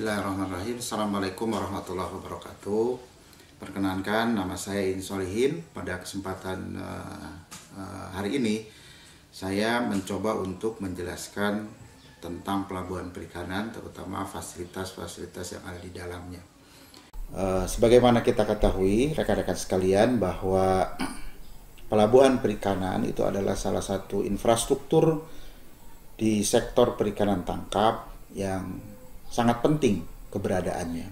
Bismillahirrahmanirrahim. Assalamualaikum warahmatullahi wabarakatuh. Perkenankan, nama saya Indi Solihin. Pada kesempatan hari ini saya mencoba untuk menjelaskan tentang pelabuhan perikanan, terutama fasilitas-fasilitas yang ada di dalamnya. Sebagaimana kita ketahui, rekan-rekan sekalian, bahwa pelabuhan perikanan itu adalah salah satu infrastruktur di sektor perikanan tangkap yang sangat penting keberadaannya.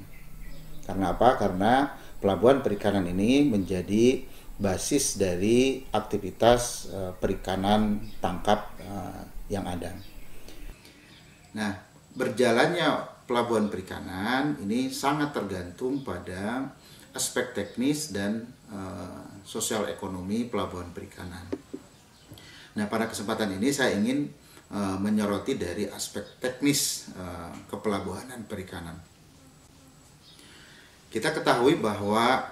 Karena apa? Karena pelabuhan perikanan ini menjadi basis dari aktivitas perikanan tangkap yang ada. Nah, berjalannya pelabuhan perikanan ini sangat tergantung pada aspek teknis dan sosial ekonomi pelabuhan perikanan. Nah, pada kesempatan ini saya ingin menyoroti dari aspek teknis kepelabuhanan perikanan. Kita ketahui bahwa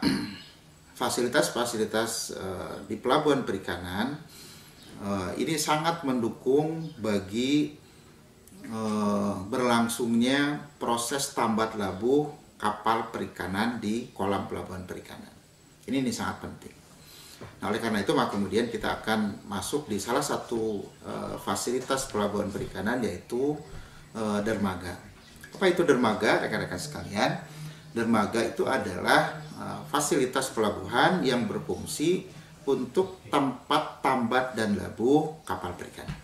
fasilitas-fasilitas di pelabuhan perikanan ini sangat mendukung bagi berlangsungnya proses tambat labuh kapal perikanan di kolam pelabuhan perikanan. Ini sangat penting. Nah, oleh karena itu, maka kemudian kita akan masuk di salah satu fasilitas pelabuhan perikanan, yaitu dermaga. Apa itu dermaga, rekan-rekan sekalian? Dermaga itu adalah fasilitas pelabuhan yang berfungsi untuk tempat tambat dan labuh kapal perikanan.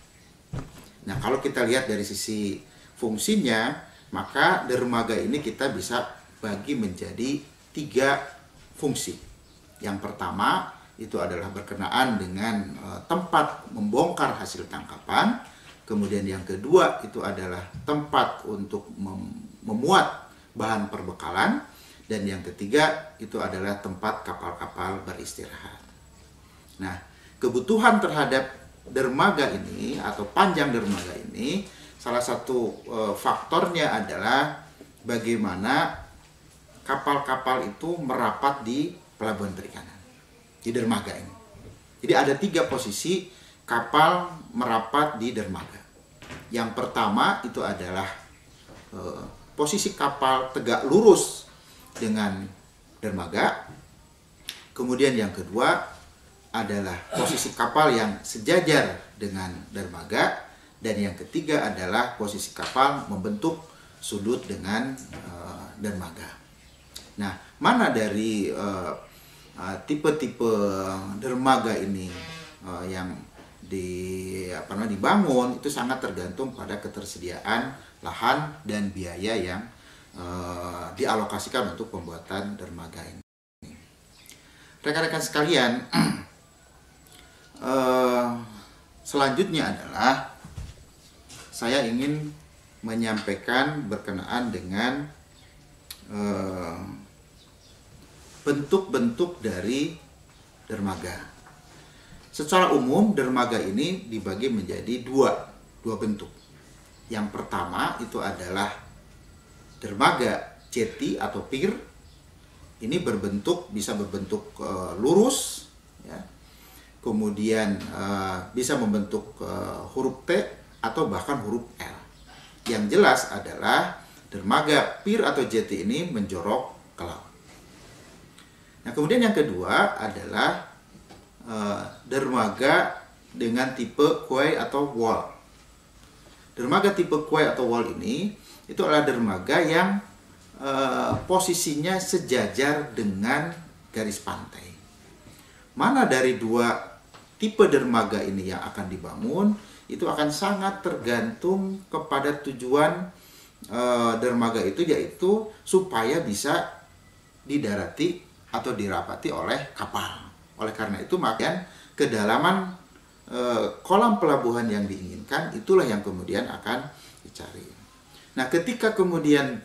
Nah, kalau kita lihat dari sisi fungsinya, maka dermaga ini kita bisa bagi menjadi 3 fungsi. Yang pertama itu adalah berkenaan dengan tempat membongkar hasil tangkapan. Kemudian yang kedua itu adalah tempat untuk memuat bahan perbekalan. Dan yang ketiga itu adalah tempat kapal-kapal beristirahat. Nah, kebutuhan terhadap dermaga ini atau panjang dermaga ini, salah satu faktornya adalah bagaimana kapal-kapal itu merapat di pelabuhan perikanan, di dermaga ini. Jadi ada 3 posisi kapal merapat di dermaga. Yang pertama itu adalah posisi kapal tegak lurus dengan dermaga. Kemudian yang kedua adalah posisi kapal yang sejajar dengan dermaga. Dan yang ketiga adalah posisi kapal membentuk sudut dengan dermaga. Nah, mana dari tipe-tipe dermaga ini yang dibangun itu sangat tergantung pada ketersediaan lahan dan biaya yang dialokasikan untuk pembuatan dermaga ini. Rekan-rekan sekalian, selanjutnya adalah saya ingin menyampaikan berkenaan dengan bentuk-bentuk dari dermaga. Secara umum, dermaga ini dibagi menjadi dua bentuk. Yang pertama itu adalah dermaga jetty atau pier. Ini bisa berbentuk lurus, ya. Kemudian bisa membentuk huruf T atau bahkan huruf L. Yang jelas adalah dermaga pier atau jetty ini menjorok ke laut. Nah, kemudian yang kedua adalah dermaga dengan tipe quay atau wall. Dermaga tipe quay atau wall ini itu adalah dermaga yang posisinya sejajar dengan garis pantai. Mana dari 2 tipe dermaga ini yang akan dibangun, itu akan sangat tergantung kepada tujuan dermaga itu, yaitu supaya bisa didarati atau dirapati oleh kapal. Oleh karena itu, maka kedalaman kolam pelabuhan yang diinginkan itulah yang kemudian akan dicari. Nah, ketika kemudian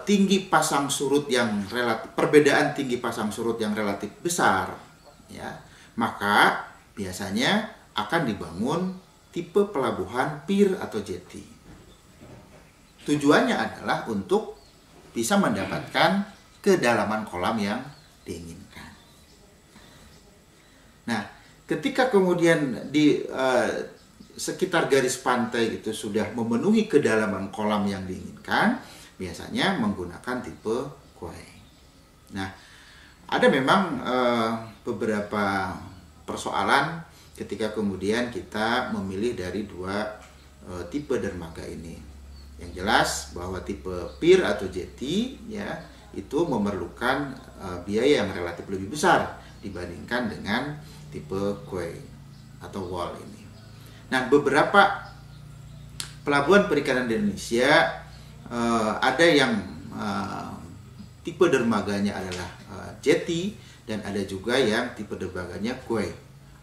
tinggi pasang surut yang relatif, perbedaan tinggi pasang surut yang relatif besar, ya, maka biasanya akan dibangun tipe pelabuhan pier atau jetty. Tujuannya adalah untuk bisa mendapatkan kedalaman kolam yang diinginkan. Nah, ketika kemudian sekitar garis pantai itu sudah memenuhi kedalaman kolam yang diinginkan, biasanya menggunakan tipe koi. Nah, ada memang beberapa persoalan ketika kemudian kita memilih dari dua tipe dermaga ini. Yang jelas bahwa tipe pier atau jetty ya itu memerlukan biaya yang relatif lebih besar dibandingkan dengan tipe quay atau wall ini. Nah, beberapa pelabuhan perikanan di Indonesia ada yang tipe dermaganya adalah jetty dan ada juga yang tipe dermaganya quay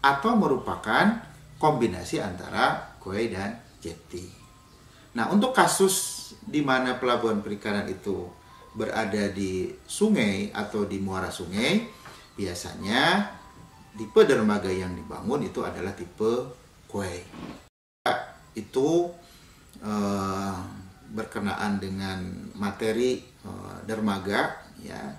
atau merupakan kombinasi antara quay dan jetty. Nah, untuk kasus di mana pelabuhan perikanan itu berada di sungai atau di muara sungai, biasanya tipe dermaga yang dibangun itu adalah tipe quay. Itu berkenaan dengan materi dermaga ya.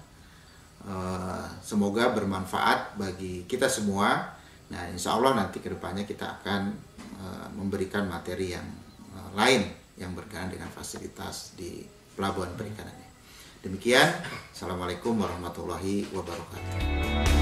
Semoga bermanfaat bagi kita semua. Nah, insya Allah nanti kedepannya kita akan memberikan materi yang lain yang berkaitan dengan fasilitas di pelabuhan perikanan. Demikian, Assalamualaikum warahmatullahi wabarakatuh.